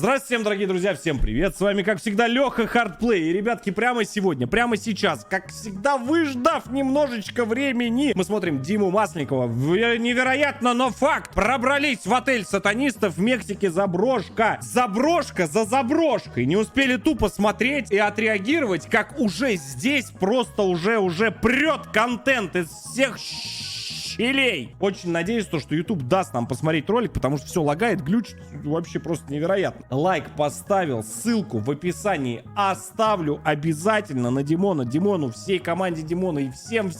Здравствуйте всем, дорогие друзья, всем привет, с вами, как всегда, Леха Хардплей. И, ребятки, прямо сегодня, прямо сейчас, как всегда, выждав немножечко времени, мы смотрим Диму Масленникова. Невероятно, но факт. Пробрались в отель сатанистов в Мексике. Заброшка. Заброшка за заброшкой. Не успели тупо смотреть и отреагировать, как уже здесь просто уже прет контент из всех щелей. Очень надеюсь, что YouTube даст нам посмотреть ролик, потому что все лагает, глючит, вообще просто невероятно. Лайк поставил, ссылку в описании оставлю обязательно на Димона. Димону, всей команде Димона и всем,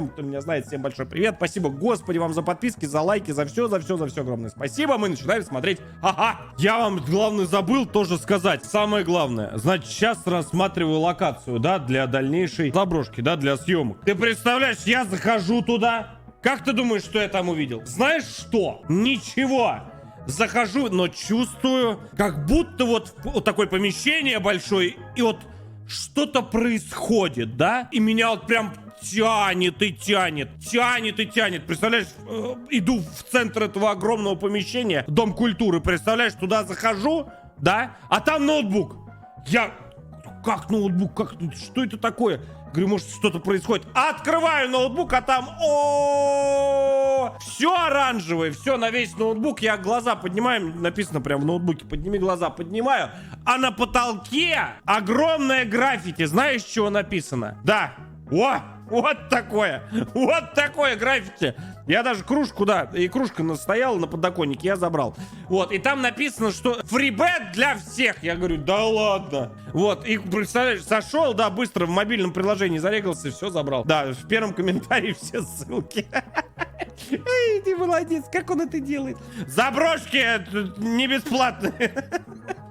кто меня знает, всем большой привет. Спасибо, Господи, вам за подписки, за лайки, за все огромное спасибо. Мы начинаем смотреть. Ага, я вам, главное, забыл тоже сказать. Самое главное, значит, сейчас рассматриваю локацию, да, для дальнейшей заброшки, да, для съемок. Ты представляешь, я захожу туда. Как ты думаешь, что я там увидел? Знаешь что? Ничего. Захожу, но чувствую, как будто вот такое помещение большое, и вот что-то происходит, да? И меня вот прям тянет и тянет. Представляешь, иду в центр этого огромного помещения, Дом культуры, представляешь, туда захожу, да? А там ноутбук. Как ноутбук? Что это такое? Говорю, может, что-то происходит. Открываю ноутбук, а там... Все оранжевое, все на весь ноутбук. Я глаза поднимаю, написано прямо в ноутбуке. Подними глаза, поднимаю. А на потолке огромное граффити. Знаешь, чего написано? Да. Вот такое граффити. Я даже кружку, да, и кружка настояла на подоконнике, я забрал. Вот, и там написано, что фрибет для всех. Я говорю, да ладно. Вот, и, представляешь, сошел, да, быстро в мобильном приложении зарегался, все забрал. Да, в первом комментарии все ссылки. Эй, ты молодец, как он это делает? Заброшки не бесплатные.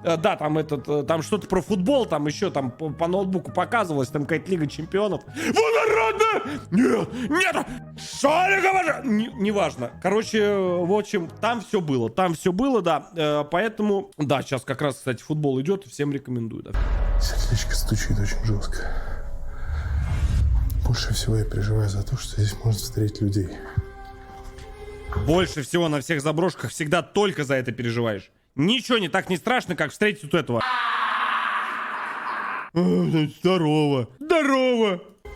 Да, там что-то про футбол, там еще там по ноутбуку показывалось, там какая-то Лига Чемпионов. Водородная! Нет! Что Лига Чемпионов? Неважно. Короче, в общем, там все было, да. Поэтому, да, сейчас как раз, кстати, футбол идет, всем рекомендую, да. Сердечко стучит очень жестко. Больше всего я переживаю за то, что здесь можно встретить людей. Больше всего на всех заброшках всегда только за это переживаешь. Ничего не так не страшно, как встретить вот этого. Здорово.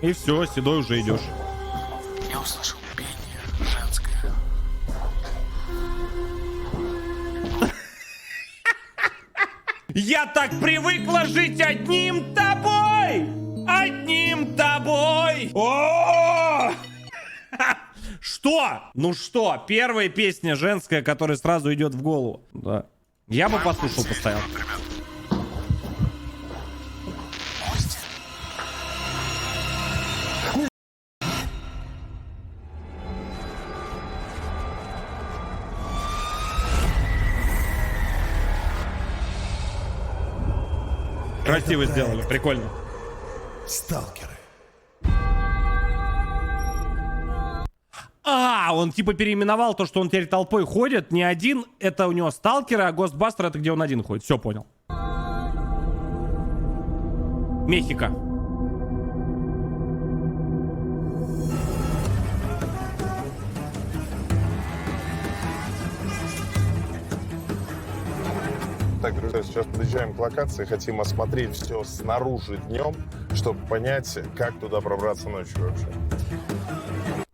И все, седой уже идешь. Я услышал пение женское. Я так привыкла жить одним тобой! О! Что? Ну что? Первая песня женская, которая сразу идет в голову. Да. Я бы послушал постоянно. Красиво сделали, прикольно. Сталкеры. Он типа переименовал то, что он теперь толпой ходит. Не один, это у него сталкеры, а Гостбастер это где он один ходит. Все, понял. Мехико. Так, друзья, сейчас подъезжаем к локации, хотим осмотреть все снаружи днем, чтобы понять, как туда пробраться ночью вообще.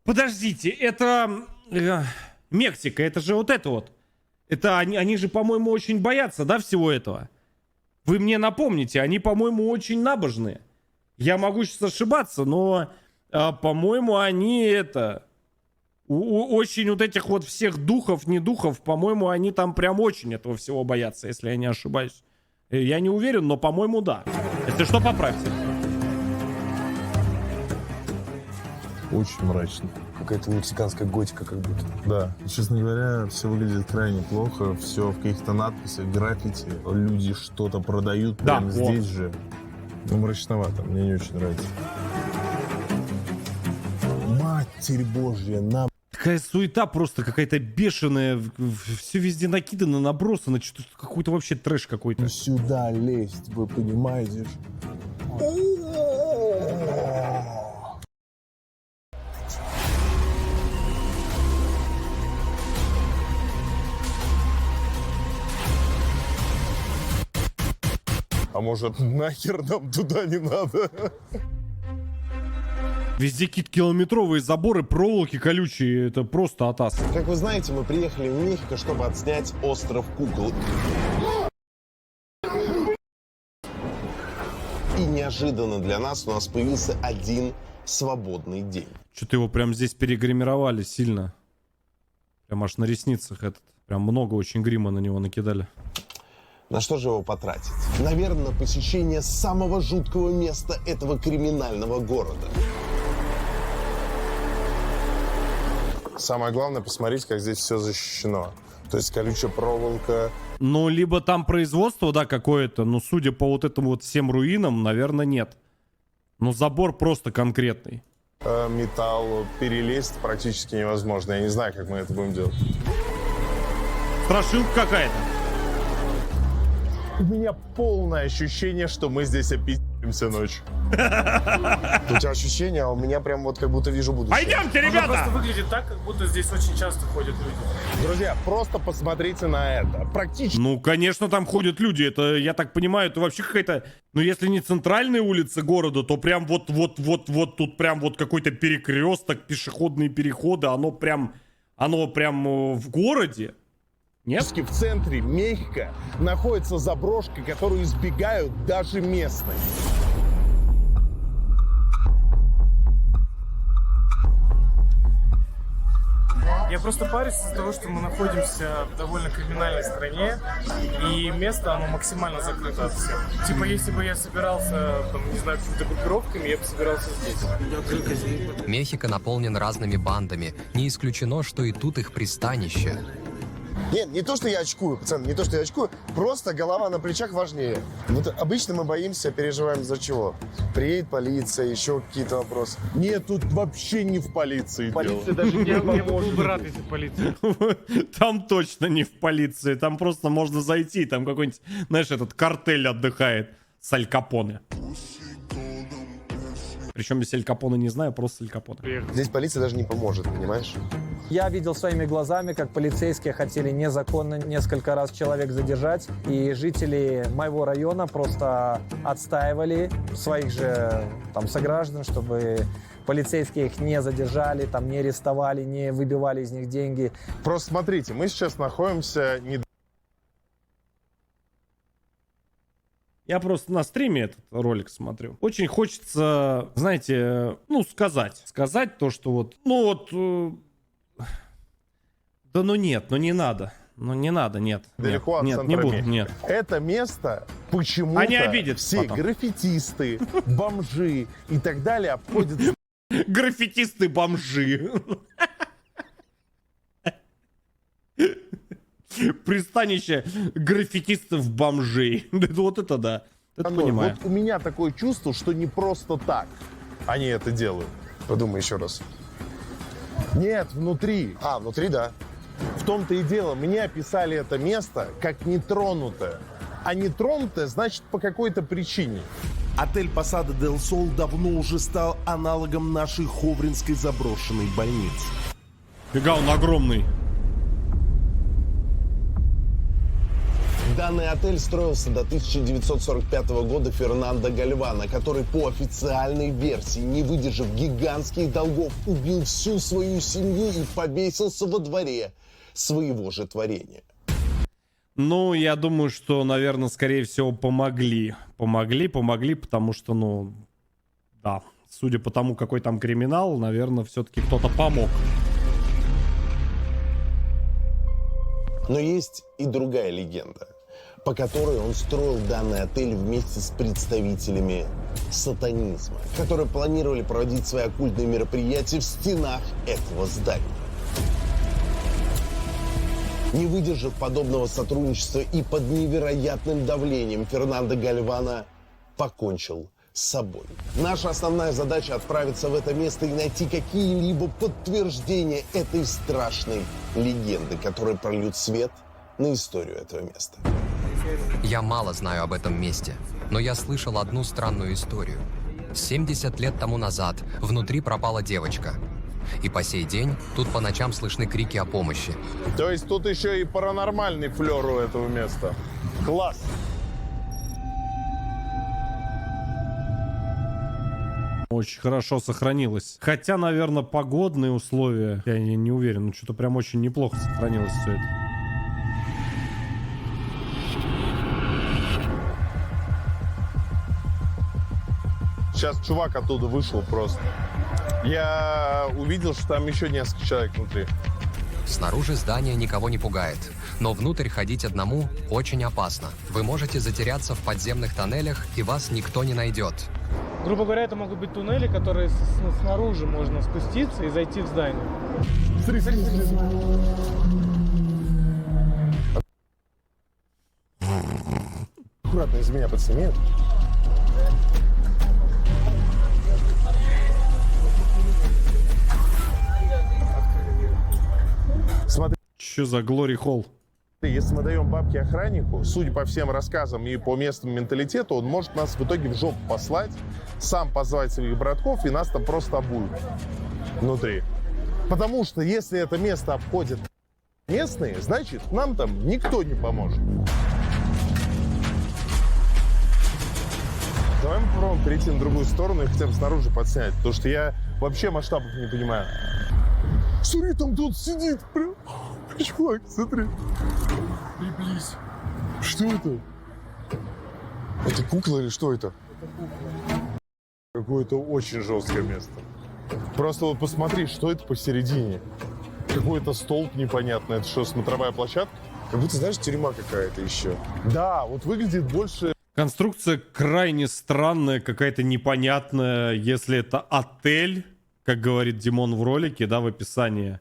Подождите, это Мексика, это же вот это вот. Это они же, по-моему, очень боятся, да, всего этого. Вы мне напомните, они, по-моему, очень набожные. Я могу сейчас ошибаться, но, по-моему, они очень вот этих вот всех духов, не духов, по-моему, они там прям очень этого всего боятся, если я не ошибаюсь. Я не уверен, но, по-моему, да. Если что, поправьте. Очень мрачно. Какая-то мексиканская готика как будто. Да, честно говоря, все выглядит крайне плохо. Все в каких-то надписях, граффити. Люди что-то продают прямо здесь же. Ну, мрачновато, мне не очень нравится. Матерь Божья, нам... Такая суета просто какая-то бешеная. Все везде накидано, набросано. Что-то какой-то вообще трэш какой-то. Сюда лезть, вы понимаете? А может, нахер нам туда не надо? Везде какие-то километровые заборы, проволоки колючие. Это просто атас. Как вы знаете, мы приехали в Мехико, чтобы отснять остров кукол. И неожиданно для нас у нас появился один свободный день. Что-то его прям здесь перегримировали сильно. Прям аж на ресницах этот. Прям много очень грима на него накидали. На что же его потратить? Наверное, на посещение самого жуткого места этого криминального города. Самое главное, посмотрите, как здесь все защищено. То есть колючая проволока. Ну, либо там производство, да, какое-то. Но судя по вот этим вот всем руинам, наверное, нет. Но забор просто конкретный. Металл перелезть практически невозможно. Я не знаю, как мы это будем делать. Страшилка какая-то. У меня полное ощущение, что мы здесь опи***имся ночью. У тебя ощущение, а у меня прям вот как будто вижу будущее. Пойдемте, Оно просто ребята! выглядит так, как будто здесь очень часто ходят люди. Друзья, просто посмотрите на это. Практически Ну, конечно, там ходят люди. Это, я так понимаю, это вообще какая-то... Ну, если не центральные улицы города, то прям вот тут прям вот какой-то перекресток, пешеходные переходы. Оно прям в городе. Нет? в центре Мехико находится заброшка, которую избегают даже местные. Я просто парюсь из-за того, что мы находимся в довольно криминальной стране, и место, оно максимально закрыто от всех. Типа, если бы я собирался, там, не знаю, какими-то группировками, я бы собирался здесь. Мехико наполнен разными бандами. Не исключено, что и тут их пристанище. Нет, не то, что я очкую, пацан, не то, что я очкую, просто голова на плечах важнее. Вот обычно мы боимся, переживаем за чего. Приедет полиция, еще какие-то вопросы. Нет, тут вообще не в полиции дело. даже не был бы рад, если полиция. Там точно не в полиции. Там просто можно зайти. Там какой-нибудь, знаешь, этот картель отдыхает с Аль Капоне. Причем без Аль Капоне не знаю, просто Аль Капоне. Здесь полиция даже не поможет, понимаешь? Я видел своими глазами, как полицейские хотели незаконно несколько раз человек задержать, и жители моего района просто отстаивали своих же там сограждан, чтобы полицейские их не задержали, там не арестовали, не выбивали из них деньги. Просто смотрите, мы сейчас находимся не... Я просто на стриме этот ролик смотрю. Очень хочется, знаете, ну, сказать. Сказать то, что вот, ну вот... Да ну нет, ну не надо. Ну не надо, нет. Далеко от нет, центра не буду, Мехико. нет. Это место почему-то Они обидят все потом. граффитисты, бомжи и так далее обходят Граффитисты-бомжи. Пристанище граффитистов-бомжей. Вот это да. Это понимаю. Вот у меня такое чувство, что не просто так они это делают. Подумай еще раз. Нет, внутри. А, внутри, да. В том-то и дело, мне описали это место как нетронутое. А нетронутое значит по какой-то причине. Отель Посада Дель Сол давно уже стал аналогом нашей ховринской заброшенной больницы. Фига, он огромный. Данный отель строился до 1945 года Фернандо Гальвано, который по официальной версии, не выдержав гигантских долгов, убил всю свою семью и повесился во дворе своего же творения. Ну, я думаю, что, наверное, скорее всего, помогли. Помогли, потому что, ну, да, судя по тому, какой там криминал, наверное, все-таки кто-то помог. Но есть и другая легенда, по которой он строил данный отель вместе с представителями сатанизма, которые планировали проводить свои оккультные мероприятия в стенах этого здания. Не выдержав подобного сотрудничества и под невероятным давлением, Фернандо Гальвано покончил с собой. Наша основная задача — отправиться в это место и найти какие-либо подтверждения этой страшной легенды, которые прольют свет на историю этого места. Я мало знаю об этом месте, но я слышал одну странную историю. 70 лет тому назад внутри пропала девочка. И по сей день тут по ночам слышны крики о помощи. То есть тут еще и паранормальный флер у этого места. Класс. Очень хорошо сохранилось. Хотя, наверное, погодные условия, я не уверен, но что-то прям очень неплохо сохранилось все это. Сейчас чувак оттуда вышел просто. Я увидел, что там еще несколько человек внутри. Снаружи здание никого не пугает, но внутрь ходить одному очень опасно. Вы можете затеряться в подземных тоннелях, и вас никто не найдет. Грубо говоря, это могут быть туннели, которые снаружи можно спуститься и зайти в здание. Аккуратно, из меня пацаны. Смотри, Че за Глори Холл? если мы даем бабки охраннику, судя по всем рассказам и по местному менталитету, он может нас в итоге в жопу послать, сам позвать своих братков, и нас там просто обуют внутри. Потому что если это место обходят местные, значит, нам там никто не поможет. Давай мы попробуем перейти на другую сторону и хотя бы снаружи подснять, потому что я вообще масштабов не понимаю. Смотри, там тут сидит прям. Чувак, смотри. Приблизь. Что это? Это кукла или что это? Какое-то очень жесткое место. Просто вот посмотри, что это посередине. Какой-то столб непонятный. Это что, смотровая площадка? Как будто, знаешь, тюрьма какая-то еще. Да, вот выглядит больше... Конструкция крайне странная, какая-то непонятная. Если это отель, как говорит Димон в ролике, да, в описании.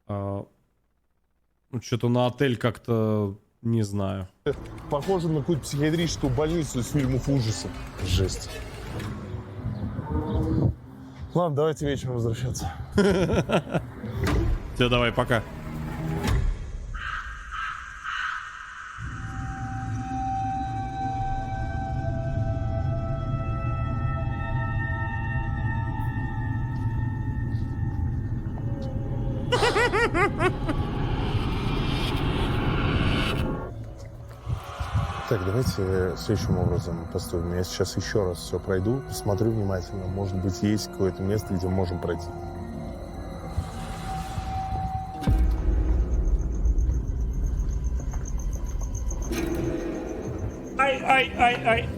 Ну, что-то на отель как-то не знаю. Похоже на какую-то психиатрическую больницу из фильмов ужасов. Жесть. Ладно, давайте вечером возвращаться. Все, давай, пока. Так, давайте следующим образом поступим. Я сейчас еще раз все пройду, посмотрю внимательно. Может быть, есть какое-то место, где мы можем пройти. Ай-ай-ай-ай.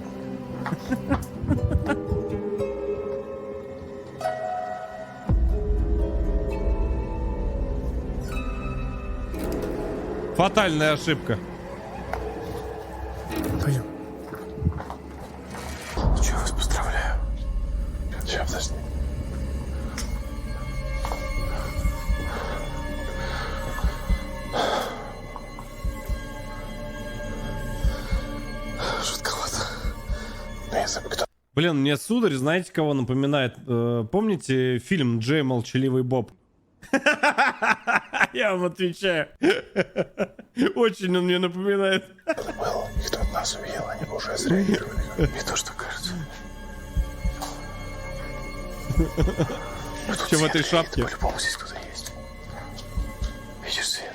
Фатальная ошибка. Пойдем. Че, я вас поздравляю. Сейчас, подожди. Жутковато. Блин, мне сударь, знаете, кого напоминает? Помните фильм «Джей Молчаливый Боб»? Я вам отвечаю. Очень он мне напоминает. Кто от нас увидел, они бы уже среагировали. Не то, что кажется. Что в этой шапке? По-любому здесь кто-то есть. Видишь свет?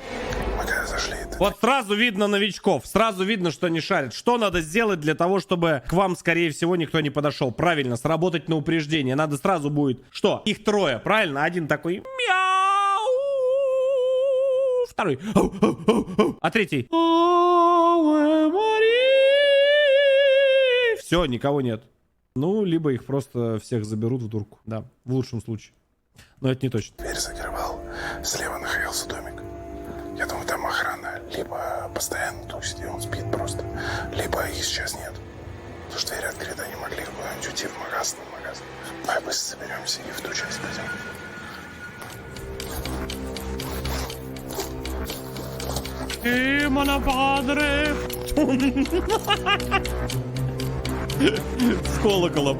Мы когда зашли, это... Вот сразу видно новичков, сразу видно, что они шарят. Что надо сделать для того, чтобы к вам, скорее всего, никто не подошел? Правильно, сработать на упреждение. Надо сразу будет... Что? Их трое, правильно? Один такой... Мяу! Второй... А третий... Все, никого нет. Ну, либо их просто всех заберут в дурку. Да, в лучшем случае. Но это не точно. Дверь закрывал. Слева находился домик. Я думаю, там охрана. Либо постоянно тусит, и он спит просто. Либо их сейчас нет. Потому что дверь открыта, они могли куда-нибудь уйти в магазин. Давай быстро соберемся и в ту часть пойдем. Падре! С колоколом.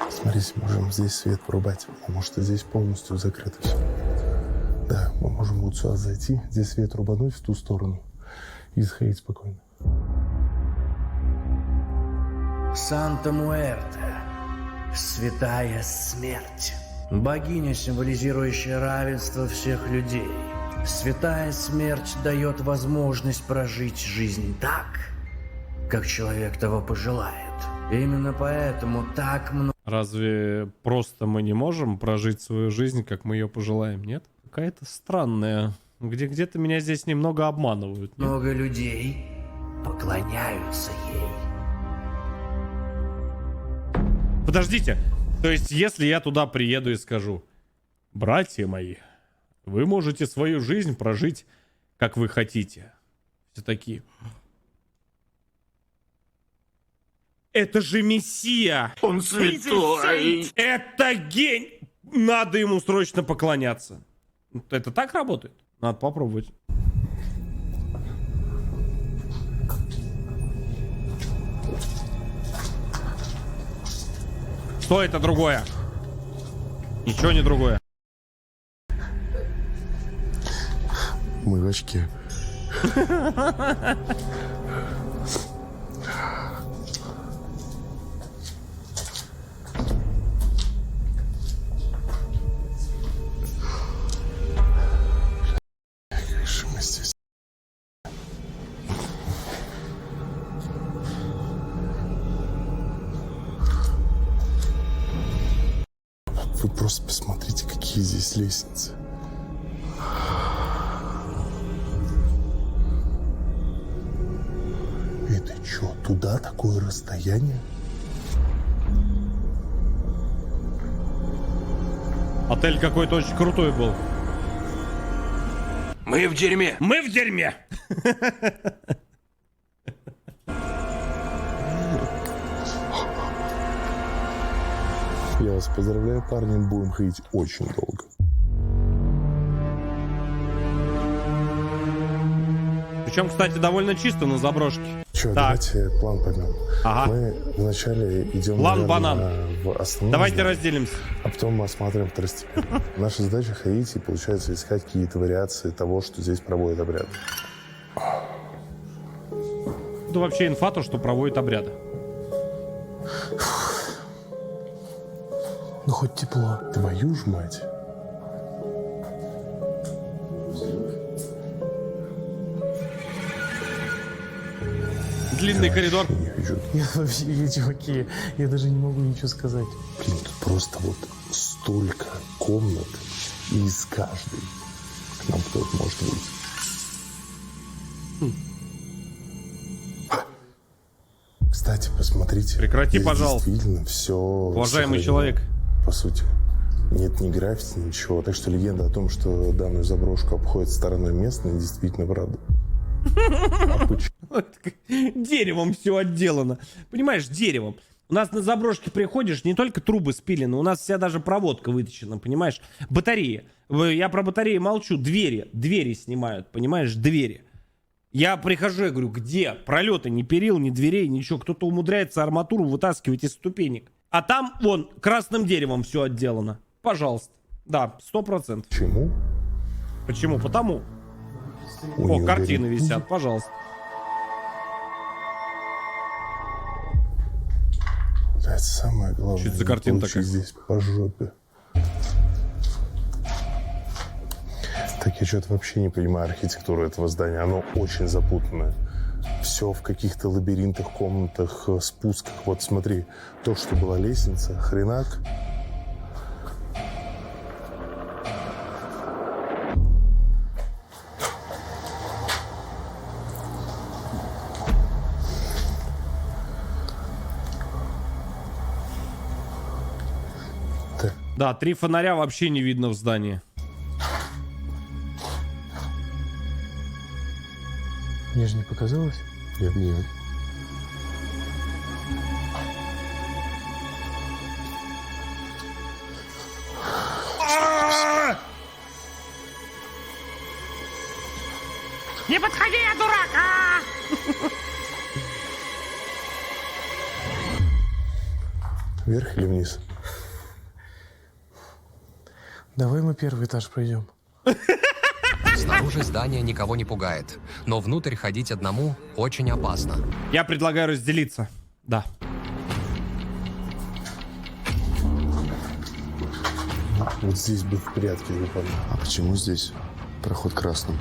Смотрите, можем здесь свет порубать, потому что здесь полностью закрыто все. Да, мы можем вот сюда зайти, здесь свет рубануть в ту сторону и сходить спокойно. Санта-Муэрте. Святая смерть. Богиня, символизирующая равенство всех людей. Святая смерть дает возможность прожить жизнь так, как человек того пожелает. Именно поэтому так много Разве просто мы не можем прожить свою жизнь, как мы ее пожелаем, нет? Какая-то странная. Где-то меня здесь немного обманывают. Нет? людей поклоняются ей. Подождите. То есть, если я туда приеду и скажу: братья мои, вы можете свою жизнь прожить, как вы хотите. Все такие: это же Мессия! Он святой! Это гений! Надо ему срочно поклоняться. Это так работает? Надо попробовать. Что это другое? Ничего не другое. Мы в очке. Как же мы здесь? Вы просто посмотрите, какие здесь лестницы. Это что, туда такое расстояние? Отель какой-то очень крутой был. Мы в дерьме. Мы в дерьме! Я вас поздравляю, парни, будем ходить очень долго. Причем, кстати, довольно чисто на заброшке. Че, Так. давайте план поймем. Ага. Мы вначале идем, План наверное, банан. в основном Давайте здание, разделимся. а потом мы осматриваем второстепенно. Наша задача ходить и, получается, искать какие-то вариации того, что здесь проводят обряд. Это вообще инфа, то, что проводят обряды. Ну, хоть тепло. Твою ж мать. Длинный коридор. Я не хочу. Я вообще, чуваки, я даже не могу ничего сказать. Блин, тут просто вот столько комнат, и из каждой к нам кто-то может выйти. Кстати, посмотрите. Прекрати, здесь пожалуйста. Действительно все. Уважаемый человек. По сути. Нет ни граффити, ничего. Так что легенда о том, что данную заброшку обходит стороной местные, действительно правда. А почему? Деревом все отделано. Понимаешь, деревом. У нас на заброшке приходишь, не только трубы спилены, у нас вся даже проводка вытащена, понимаешь? Батареи. Я про батареи молчу. Двери снимают, понимаешь? Двери. Я прихожу, я говорю, где? Пролеты, ни перил, ни дверей, ничего. Кто-то умудряется арматуру вытаскивать из ступенек. А там, вон, красным деревом все отделано. Пожалуйста. Да, 100%. Почему? Почему? Потому. У О, неё картины горит висят, пузо. пожалуйста. Да, это самое главное. Что это за не картина получить такая? здесь по жопе. Так я что-то вообще не понимаю архитектуру этого здания. Оно очень запутанное. Все в каких-то лабиринтах, комнатах, спусках. Вот смотри, то, что была лестница, хренак. Да, 3 фонаря вообще не видно в здании. Мне же не показалось. Нет, нет. Не подходи, я дурак! Вверх или вниз? Давай мы первый этаж пройдем. Снаружи здание никого не пугает, но внутрь ходить одному очень опасно. Я предлагаю разделиться. Да. Вот здесь бы в порядке не помню. А почему здесь проход красным?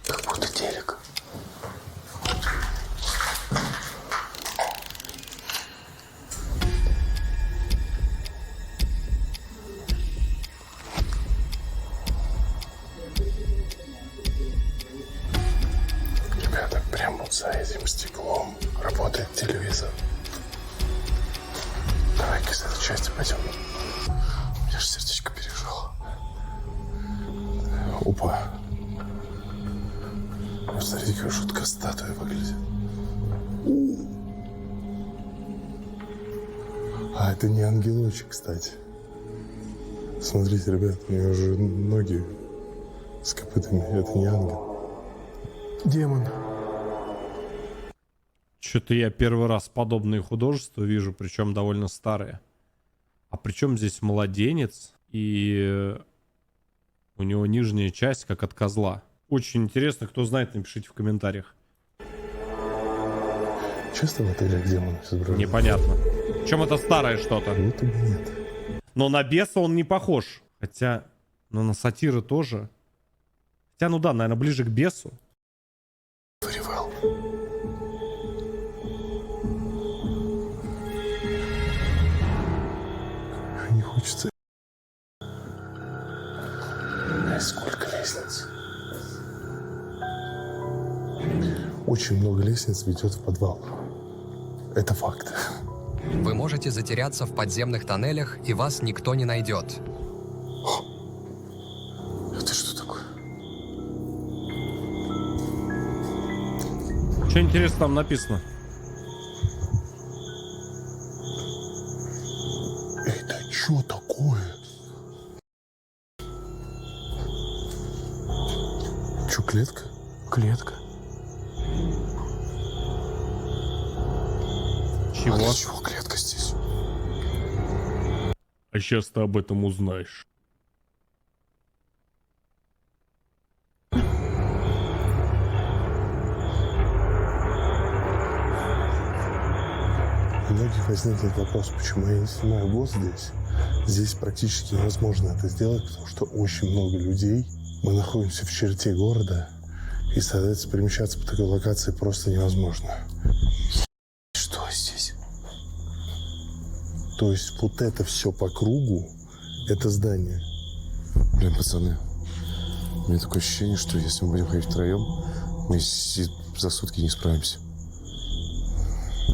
Как будто телек. Ребята, прямо вот за этим стеклом работает телевизор. Давай-ка с этой части пойдем. У меня же сердечко пережало. Опа. Посмотрите, какая жуткая статуя выглядит. А это не ангелочек, кстати. Смотрите, ребят, у него же ноги с копытами. Это не ангел. Демон. Что-то я первый раз подобные художества вижу, причем довольно старые. А причем здесь младенец, и у него нижняя часть как от козла. Очень интересно, кто знает, напишите в комментариях. Часто в отелях демонов изображают? Непонятно. Причем это старое что-то. Будто бы нет. Но на беса он не похож. Хотя, ну на сатиры тоже. Хотя, ну да, наверное, ближе к бесу. Фривел. Не хочется. Сколько лестниц? Очень много лестниц ведет в подвал. Это факт. Вы можете затеряться в подземных тоннелях, и вас никто не найдет. Это что такое? Что интересно там написано? Это что такое? Что, клетка? Клетка. Чего? А для чего клетка здесь? А сейчас ты об этом узнаешь. У многих возникнет вопрос, почему я не снимаю ГОСТ здесь. Здесь практически невозможно это сделать, потому что очень много людей. Мы находимся в черте города, и, соответственно, перемещаться по такой локации просто невозможно. Что здесь? То есть вот это все по кругу, это здание. Блин, пацаны, у меня такое ощущение, что если мы будем ходить втроем, мы за сутки не справимся.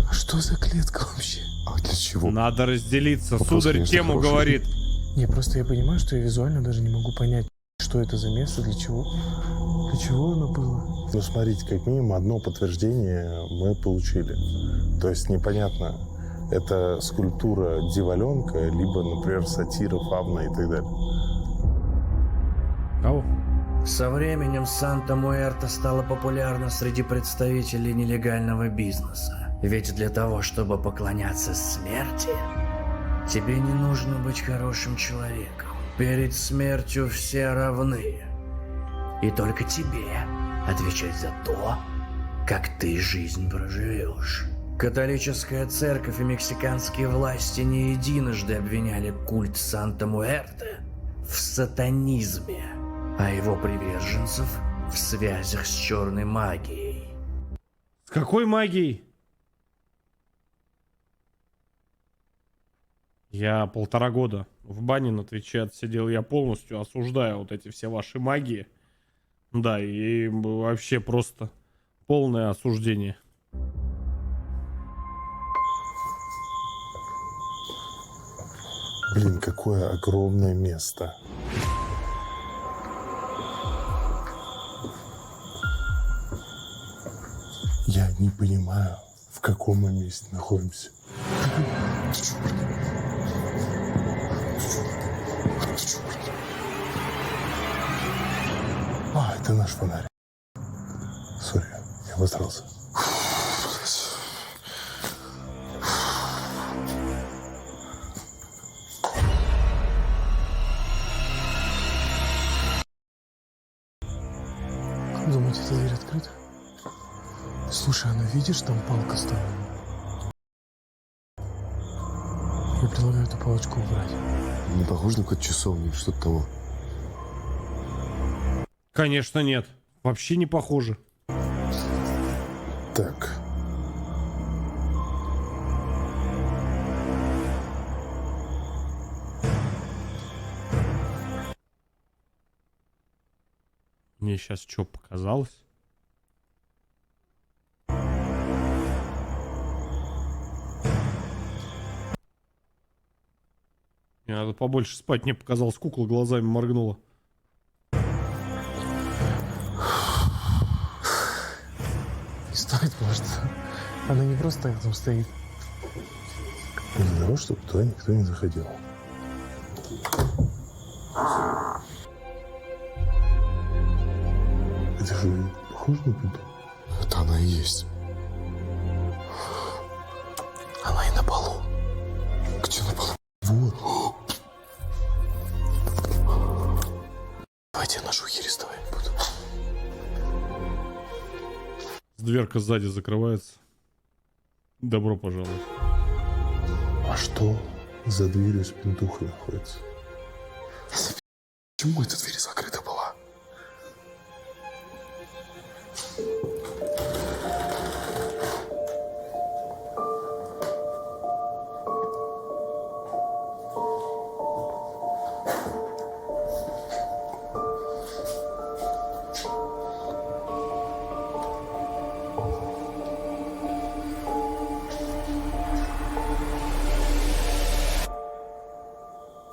А что за клетка вообще? А для чего? Надо разделиться. Вопрос, Сударь конечно, тему хороший. говорит. Не, просто я понимаю, что я визуально даже не могу понять, что это за место, для чего оно было. Ну, смотрите, как минимум одно подтверждение мы получили. То есть непонятно, это скульптура дьяволенка, либо, например, сатира, фавна и так далее. Кого? Со временем Санта-Муэрта стала популярна среди представителей нелегального бизнеса. Ведь для того, чтобы поклоняться смерти, тебе не нужно быть хорошим человеком. Перед смертью все равны. И только тебе отвечать за то, как ты жизнь проживешь. Католическая церковь и мексиканские власти не единожды обвиняли культ Санта-Муэрте в сатанизме, а его приверженцев в связях с черной магией. С какой магией? Я 1,5 года в бане на Твиче отсидел. Я полностью осуждаю вот эти все ваши магии. Да, и вообще просто полное осуждение. Блин, какое огромное место. Я не понимаю, в каком мы месте находимся. А, это наш фонарь. Сори, я обосрался. где-то дверь открыта. Слушай, а ну видишь, там палка стоит? Я предлагаю эту палочку убрать. Не похоже на какой-то часовник, что-то того. Конечно, нет. Вообще не похоже. Так. Мне сейчас что показалось? Мне надо побольше спать. Мне показалось, кукла глазами моргнула. Не стоит, может. Она не просто так там стоит. Для того, чтобы туда никто не заходил. Это же похоже на пинту? Это она и есть. Она и на полу. Где на полу? Вот. Давайте я ношу херистовый буду. Дверка сзади закрывается. Добро пожаловать. А что за дверью с пентухой находится? Почему эта дверь закрыта была?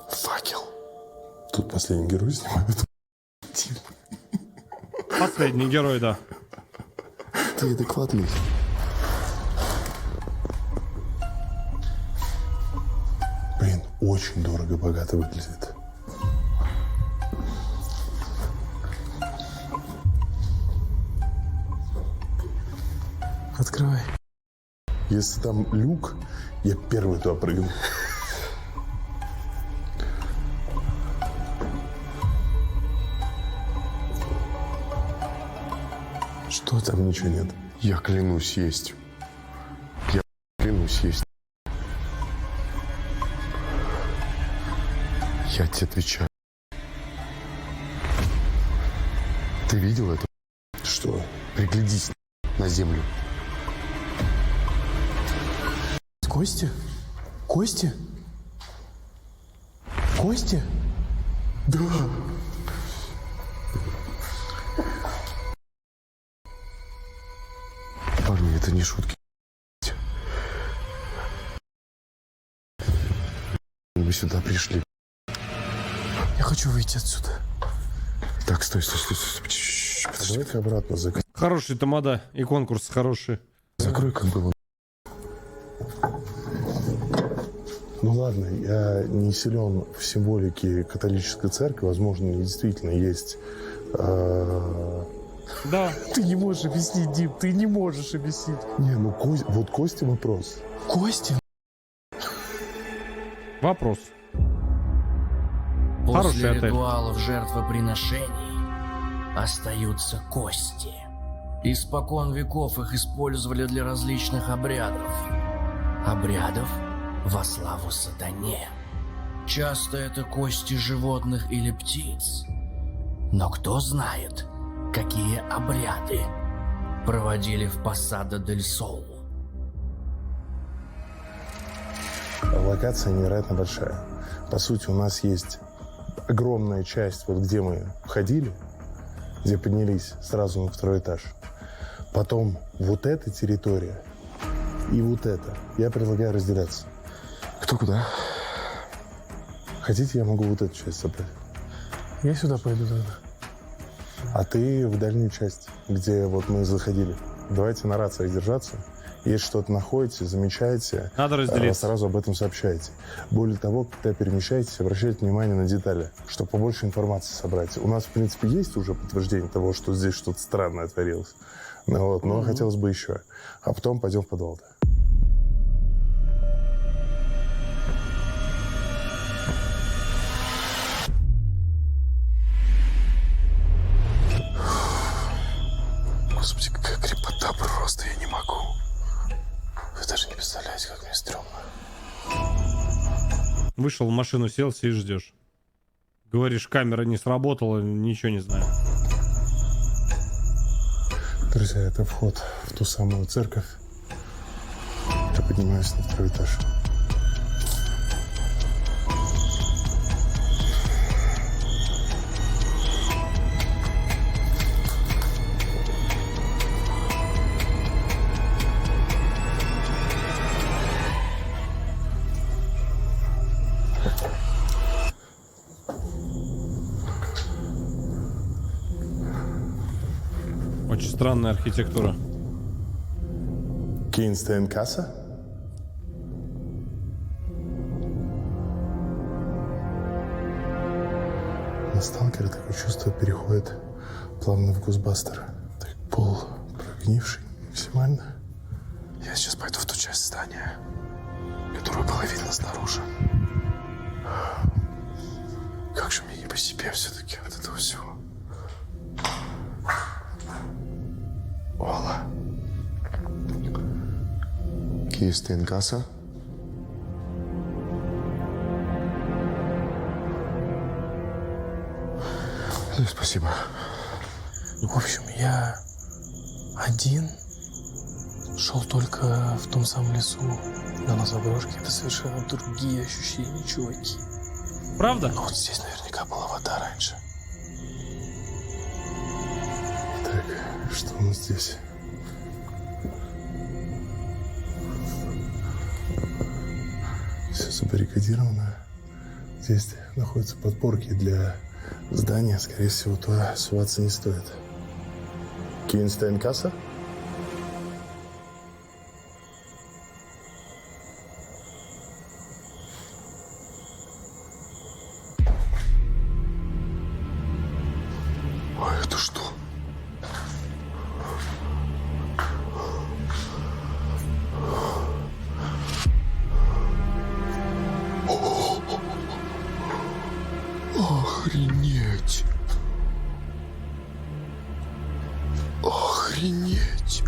Факел. Тут последний герой снимает. Последний герой, да. Ты адекватный. Блин, очень дорого-богато выглядит. Открывай. Если там люк, я первый туда прыгну. Что там? Ничего нет. Я клянусь есть. Я клянусь есть. Я тебе отвечаю. Ты видел это? Что? Приглядись на землю. Кости? Кости? Кости? Да. Парни, это не шутки. Мы сюда пришли. Я хочу выйти отсюда. Так, стой. Подожди. Давай-ка обратно закрой. Хорошие тамада и конкурс хороший. Закрой, как было. Ну ладно, я не силен в символике католической церкви. Возможно, действительно есть... Да. Ты не можешь объяснить, Дим, ты не можешь объяснить. Не, ну вот Кости вопрос. Кости? Вопрос. После Хороший отель. ритуалов жертвоприношений остаются кости. Испокон веков их использовали для различных обрядов. Обрядов во славу сатане. Часто это кости животных или птиц. Но кто знает, какие обряды проводили в Посада дель Сол. Локация невероятно большая. По сути, у нас есть огромная часть, вот где мы входили, где поднялись сразу на второй этаж. Потом вот эта территория и вот это. Я предлагаю разделяться. Кто куда? Хотите, я могу вот эту часть забрать. Я сюда пойду тогда. А ты в дальнюю часть, где вот мы заходили. Давайте на рациях держаться. Если что-то находите, замечаете, Надо разделиться. сразу об этом сообщайте. Более того, когда перемещаетесь, обращайте внимание на детали, чтобы побольше информации собрать. У нас, в принципе, есть уже подтверждение того, что здесь что-то странное творилось. Ну, вот, но хотелось бы еще. А потом пойдем в подвал. Вышел в машину, сел, сидишь, ждешь. Говоришь, камера не сработала, ничего не знаю. Друзья, это вход в ту самую церковь. Я поднимаюсь на 2-й этаж. Очень странная архитектура. Кейнстейн касса? На сталкера такое чувство переходит плавно в Госбастер. Так пол прогнивший максимально. Я сейчас пойду в ту часть здания, которую было видно снаружи. Как же мне не по себе все-таки от этого всего. Ола. Кейнстейн касса? Ну, спасибо. В общем, я один шел только в том самом лесу, но на заброшке это совершенно другие ощущения, чуваки. Правда? Но вот здесь наверняка была вода раньше. Так, что у нас здесь? Все забаррикадировано. Здесь находятся подпорки для здания. Скорее всего, туда суваться не стоит. Кейнстейн касса? Ой, это что? Охренеть! Охренеть!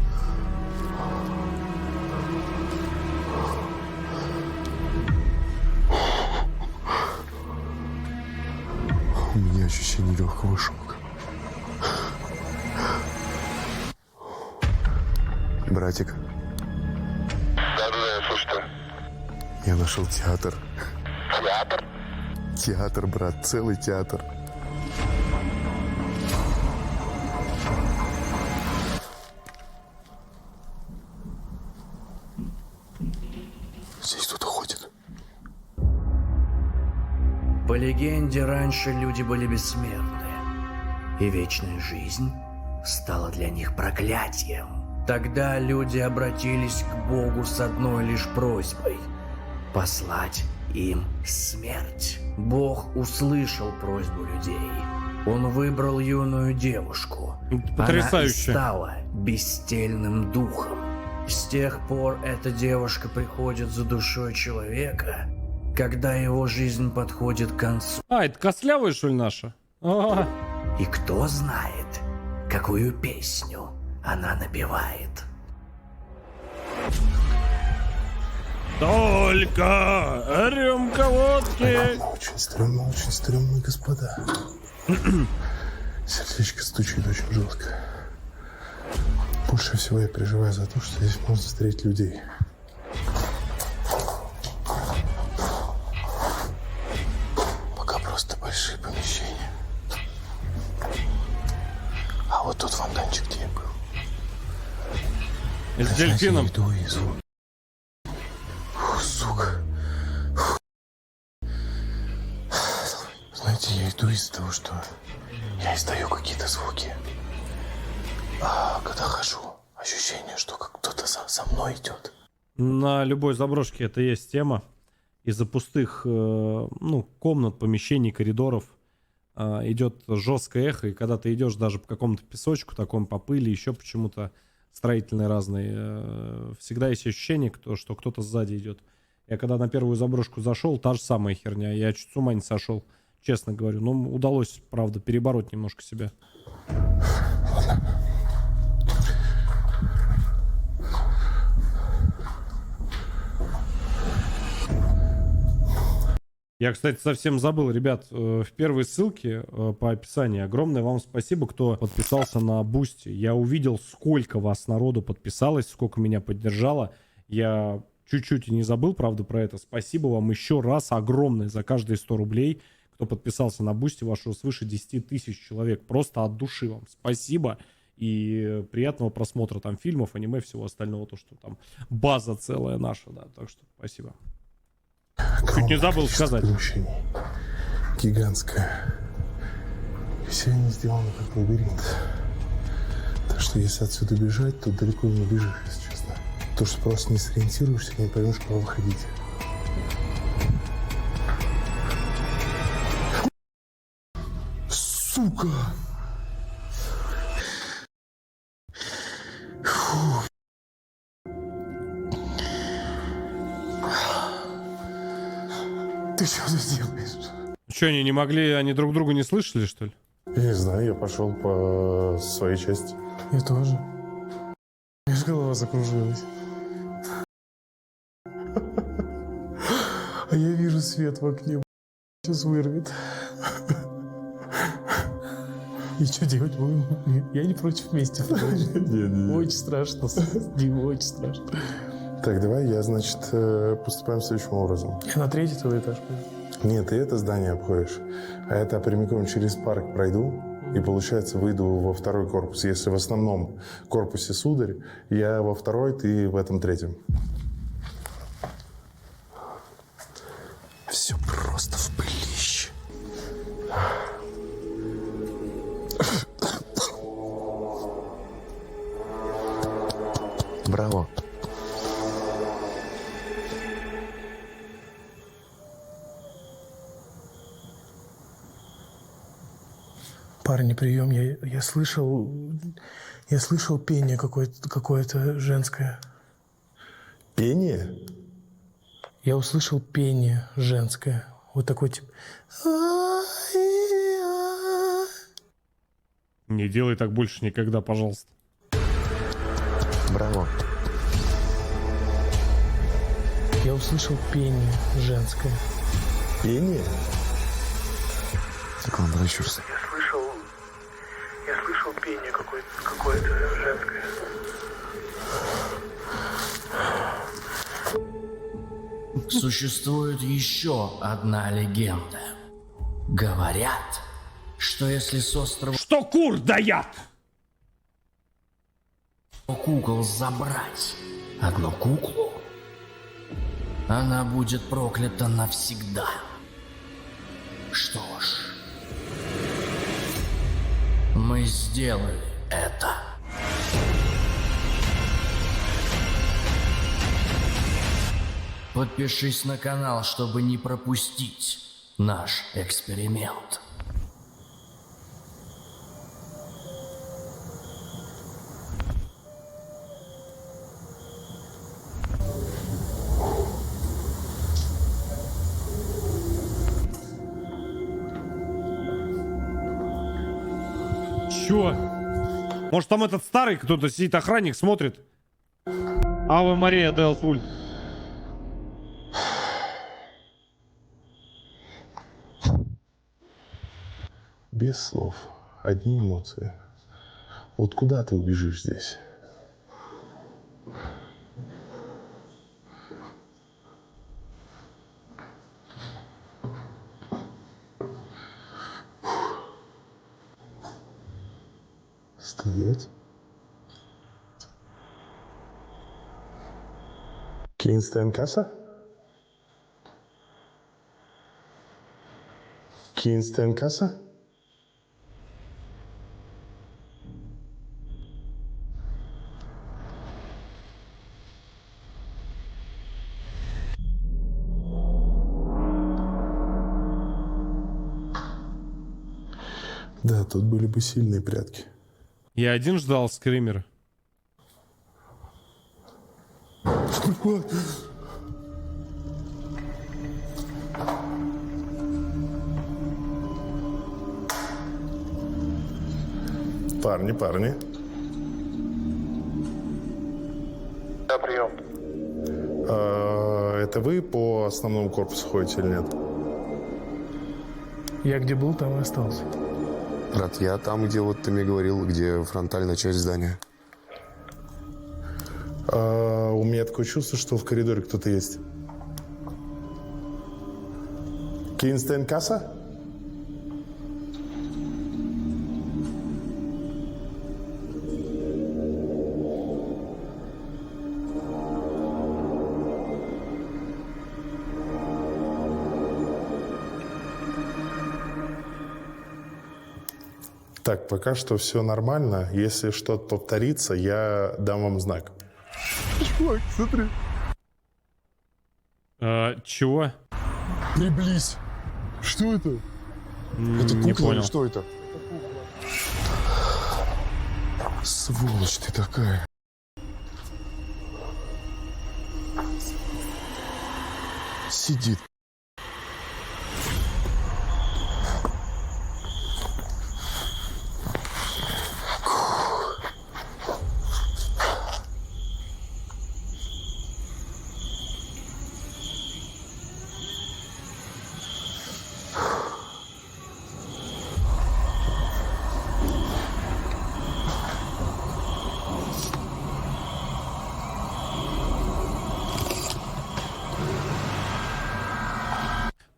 У меня ощущение легкого шока. Братик. Да-да-да, я слушаю. Я нашел театр. Театр? Театр, брат, целый театр. Здесь кто-то ходит. По легенде, раньше люди были бессмертны, и вечная жизнь стала для них проклятием. Тогда люди обратились к Богу с одной лишь просьбой – послать им смерть. Бог услышал просьбу людей. Он выбрал юную девушку. Потрясающе. Она и стала бестельным духом. С тех пор эта девушка приходит за душой человека, когда его жизнь подходит к концу. А, это костлявая, что ли, наша? А, И кто знает, какую песню она напевает. только рюмка водки. Очень стрёмно, господа. Сердечко стучит очень жестко. Больше всего я переживаю за то, что здесь можно встретить людей. Пока просто большие помещения. А вот тут фонтанчик, где я был. И с дельфином. Иду и звук. Фу, сука. Фу. Знаете, я иду из-за того, что я издаю какие-то звуки. А когда хожу, ощущение, что как кто-то со мной идет. На любой заброшке это есть тема. Из-за пустых комнат, помещений, коридоров идет жесткое эхо. И когда ты идешь даже по какому-то песочку, такому по пыли, еще почему-то строительные разные, всегда есть ощущение, что кто-то сзади идет. Я когда на первую заброшку зашел, та же самая херня. Я чуть с ума не сошел, честно говорю. Но удалось, правда, перебороть немножко себя. Я, кстати, совсем забыл, ребят, в первой ссылке по описанию огромное вам спасибо, кто подписался на Бусти. Я увидел, сколько вас народу подписалось, сколько меня поддержало. Я чуть-чуть и не забыл, правда, про это. Спасибо вам еще раз огромное за каждые 100 рублей. Кто подписался на Бусти, вашего свыше 10 тысяч человек. Просто от души вам спасибо. И приятного просмотра там фильмов, аниме, всего остального. То, что там база целая наша, да. Так что спасибо. Чуть не забыл сказать. Помещений. Гигантское. И все они сделаны как лабиринт. Так что если отсюда бежать, то далеко не убежишь, если честно. То, что просто не сориентируешься, не поймешь, куда выходить. Сука! Фу. Ты что здесь делаешь? Что, они не могли, они друг друга не слышали, что ли? Я не знаю, я пошел по своей части. Я тоже. У меня же голова закружилась. А я вижу свет в окне. Сейчас вырвет. И что делать будем? Я не против вместе. Очень страшно. Очень страшно. Так, давай я, значит, поступаем следующим образом. Я на 3-й твой этаж пойду. Нет, ты это здание обходишь, а это прямиком через парк пройду, и, получается, выйду во 2-й корпус. Если в основном корпусе сударь, я во 2-й, ты в этом 3-м. Все просто в пылище. Браво. Парни, прием. Я слышал пение какое-то женское. Пение? Я услышал пение женское. Вот такой тип. Не делай так больше никогда, пожалуйста. Браво. Я услышал пение женское. Пение? Так, ладно, давай еще раз. Я слышал пение какое-то женское. Существует еще одна легенда. Говорят, что если с острова Что кур даят? кукол забрать одну куклу, она будет проклята навсегда. Что ж, мы сделали это. Подпишись на канал, чтобы не пропустить наш эксперимент. Чё? Может, там этот старый кто-то сидит, охранник, смотрит? Аве Мария Дел Суль. Без слов. Одни эмоции. Вот куда ты убежишь здесь? Стоять. Кинстен касса? Кинстен касса? Да, тут были бы сильные прятки. Я один ждал скримера. Парни. Да, прием. Это вы по основному корпусу ходите или нет? Я где был, там и остался. Брат, я там, где вот ты мне говорил, где фронтальная часть здания. У меня такое чувство, что в коридоре кто-то есть. Кинстен касса? Так, пока что все нормально. Если что-то повторится, я дам вам знак. Чувак, смотри. Чего? Приблизь. Что это? Это Не кукла или понял. что это? Сволочь ты такая. Сидит.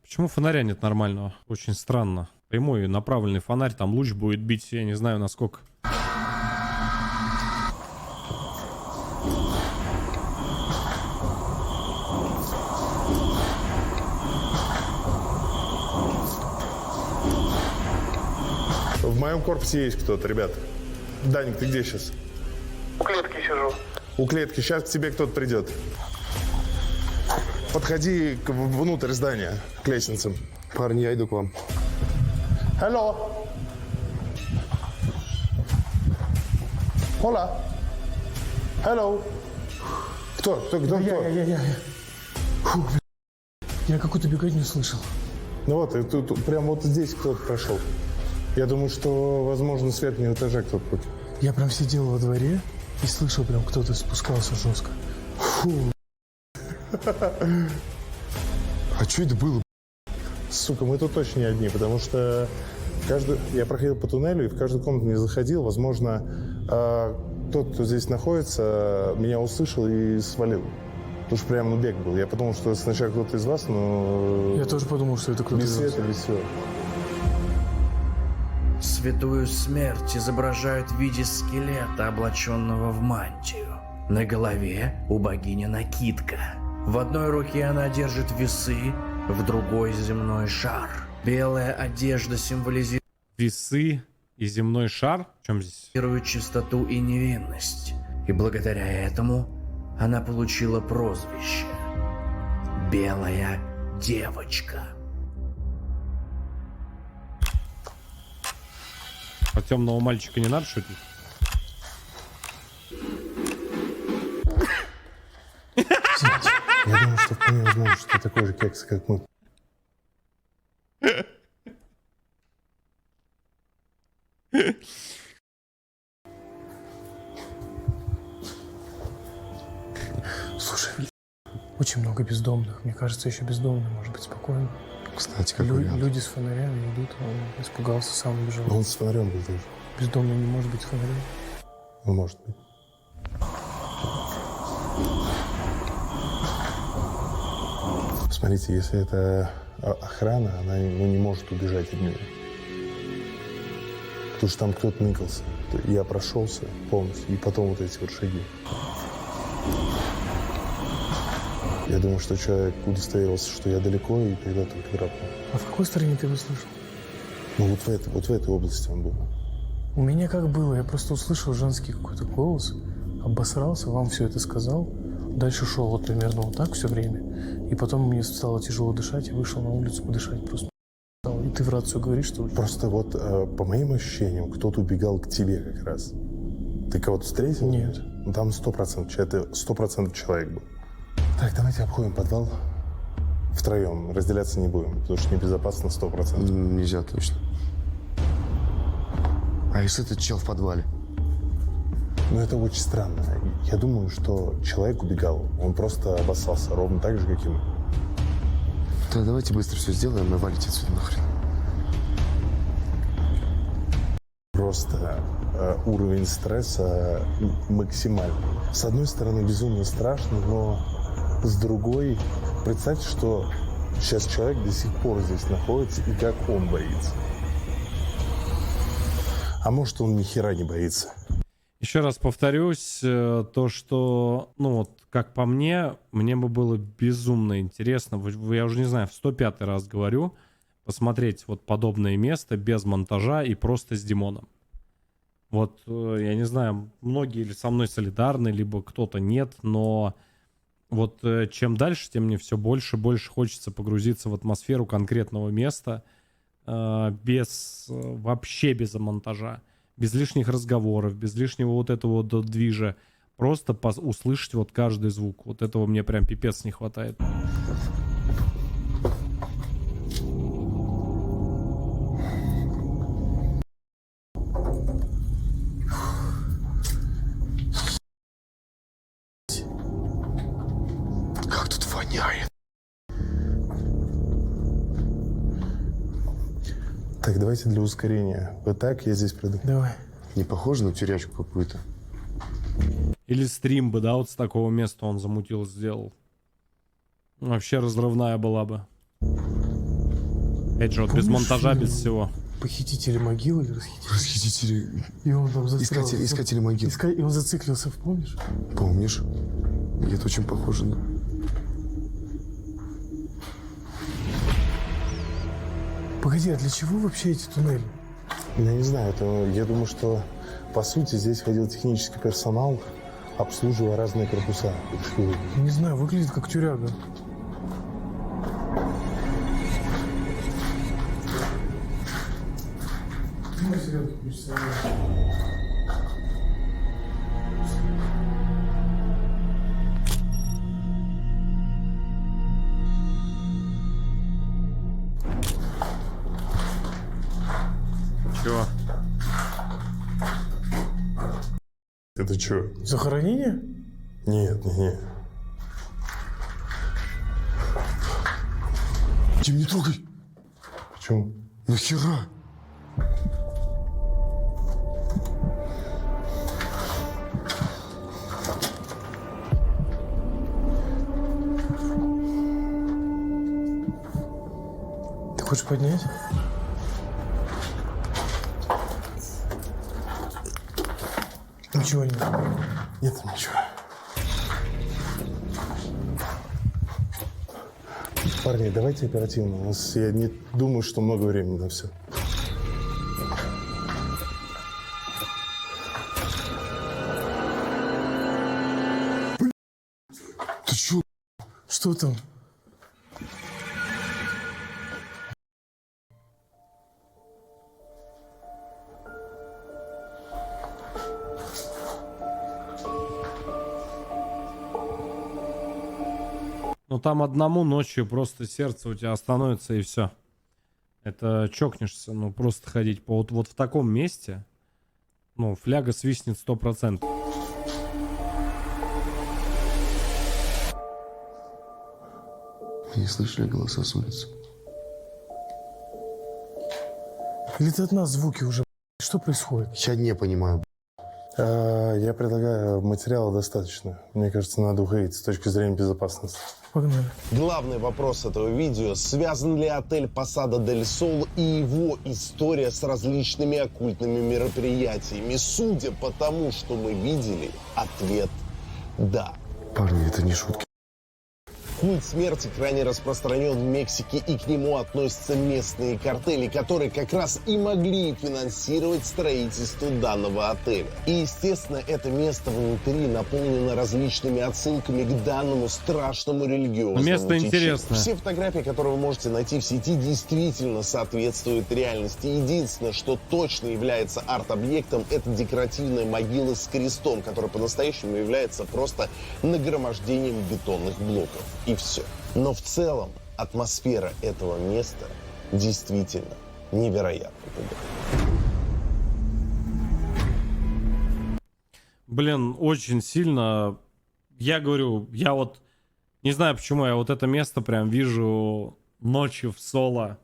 Почему фонаря нет нормального? Очень странно. Прямой направленный фонарь, там луч будет бить, я не знаю насколько. В моем корпусе есть кто-то, ребят. Даник, ты где сейчас? У клетки сижу. У клетки. Сейчас к тебе кто-то придет. Подходи внутрь здания, к лестницам. Парни, я иду к вам. Hello. Hola. Hello. Кто? Фу, блин. Я какую-то беготню слышал. Ну вот, и тут прямо вот здесь кто-то прошел. Я думаю, что, возможно, с верхнего этажа кто-то. Я прям сидел во дворе и слышал, прям кто-то спускался жестко. Фу. А что это было? Сука, мы тут точно не одни, потому что я проходил по туннелю и в каждую комнату не заходил. Возможно, тот, кто здесь находится, меня услышал и свалил. Потому что прямо бег был. Я подумал, что сначала кто-то из вас, но... Я тоже подумал, что это кто-то без из вас. света, без всего. Святую смерть изображают в виде скелета, облаченного в мантию. На голове у богини накидка. В одной руке она держит весы, в другой земной шар. Белая одежда символизирует Весы и земной шар? В чем здесь? чистоту и невинность. И благодаря этому она получила прозвище «Белая девочка». Про темного мальчика не надо шутить? Я думаю, что вполне возможно, что ты такой же кекс, как мы. Слушай, Очень много бездомных. Мне кажется, еще бездомный может быть спокойно. кстати, как вариант. Люди с фонарями идут, а он испугался, сам убежал. Он с фонарем был тоже. Бездомный не может быть с фонарем. Ну, может быть. Смотрите, если это охрана, она не может убежать от нее. Потому что там кто-то ныкался. Я прошелся полностью, и потом вот эти вот шаги. Я думаю, что человек удостоверился, что я далеко, и тогда только драпнул. А в какой стороне ты его слышал? Ну вот в этой области он был. У меня как было, я просто услышал женский какой-то голос, обосрался, вам все это сказал, дальше шел вот примерно вот так все время, и потом мне стало тяжело дышать, я вышел на улицу подышать просто. И ты в рацию говоришь, что... Просто вот по моим ощущениям, кто-то убегал к тебе как раз. Ты кого-то встретил? Нет. Ну, там 100%, это 100% человек был. Так, давайте обходим подвал втроем. Разделяться не будем, потому что небезопасно 100%. Нельзя точно. А если этот чел в подвале? Но это очень странно. Я думаю, что человек убегал. Он просто обоссался ровно так же, как и мы. Да давайте быстро все сделаем и валите отсюда нахрен. Просто уровень стресса максимальный. С одной стороны, безумно страшно, но с другой, представьте, что сейчас человек до сих пор здесь находится, и как он боится. А может, он ни хера не боится. Еще раз повторюсь, то, что, ну вот, как по мне, мне бы было безумно интересно, я уже не знаю, в 105-й раз говорю, посмотреть вот подобное место без монтажа и просто с Димоном. Вот, я не знаю, многие ли со мной солидарны, либо кто-то нет, но вот чем дальше, тем мне все больше и больше хочется погрузиться в атмосферу конкретного места, вообще без монтажа. Без лишних разговоров, без лишнего вот этого вот движа. Просто услышать вот каждый звук. Вот этого мне прям пипец не хватает. Как тут воняет. Так, давайте для ускорения. Вот так я здесь приду. Давай. Не похоже на тюрячку какую-то? Или стрим бы, да, вот с такого места он замутил, сделал. Вообще разрывная была бы. Опять же, вот без монтажа, без всего. Похитители могил или расхитители? Расхитители... И он там застрял. Искатели могил. И он зациклился, помнишь? Помнишь? И это очень похоже на... Погоди, а для чего вообще эти туннели? Я не знаю, я думаю, что по сути здесь ходил технический персонал, обслуживая разные корпуса. Не знаю, выглядит как тюряга. Чего? Это что? Захоронение? Нет, нет. Тим, не трогай! Почему? Нахера? Ты хочешь поднять? Ничего нет. Нет, ничего. Парни, давайте оперативно. Я не думаю, что много времени на все. Ты чё? Что там? Ну там одному ночью просто сердце у тебя остановится и все. Это чокнешься, ну просто ходить по вот в таком месте. Ну, фляга свистнет 100%. Вы не слышали голоса с улицы? Или это от нас звуки уже? Что происходит? Я не понимаю. Я предлагаю, материала достаточно. Мне кажется, надо уходить с точки зрения безопасности. Погнали. Главный вопрос этого видео – связан ли отель Посада дель Сол и его история с различными оккультными мероприятиями? Судя по тому, что мы видели, ответ – да. Парни, это не шутки. Культ смерти крайне распространен в Мексике, и к нему относятся местные картели, которые как раз и могли финансировать строительство данного отеля. И, естественно, это место внутри наполнено различными отсылками к данному страшному религиозному Место течению. интересное. Все фотографии, которые вы можете найти в сети, действительно соответствуют реальности. Единственное, что точно является арт-объектом, это декоративная могила с крестом, которая по-настоящему является просто нагромождением бетонных блоков. И все. Но в целом атмосфера этого места действительно невероятно пугает. Блин, очень сильно. Я говорю, я вот не знаю почему, я вот это место прям вижу ночью в соло.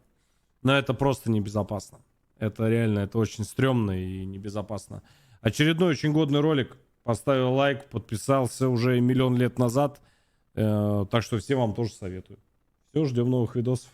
Но это просто небезопасно. Это реально, это очень стрёмно и небезопасно. Очередной очень годный ролик. Поставил лайк, подписался уже 1 000 000 лет назад. Так что всем вам тоже советую. Все, ждем новых видосов.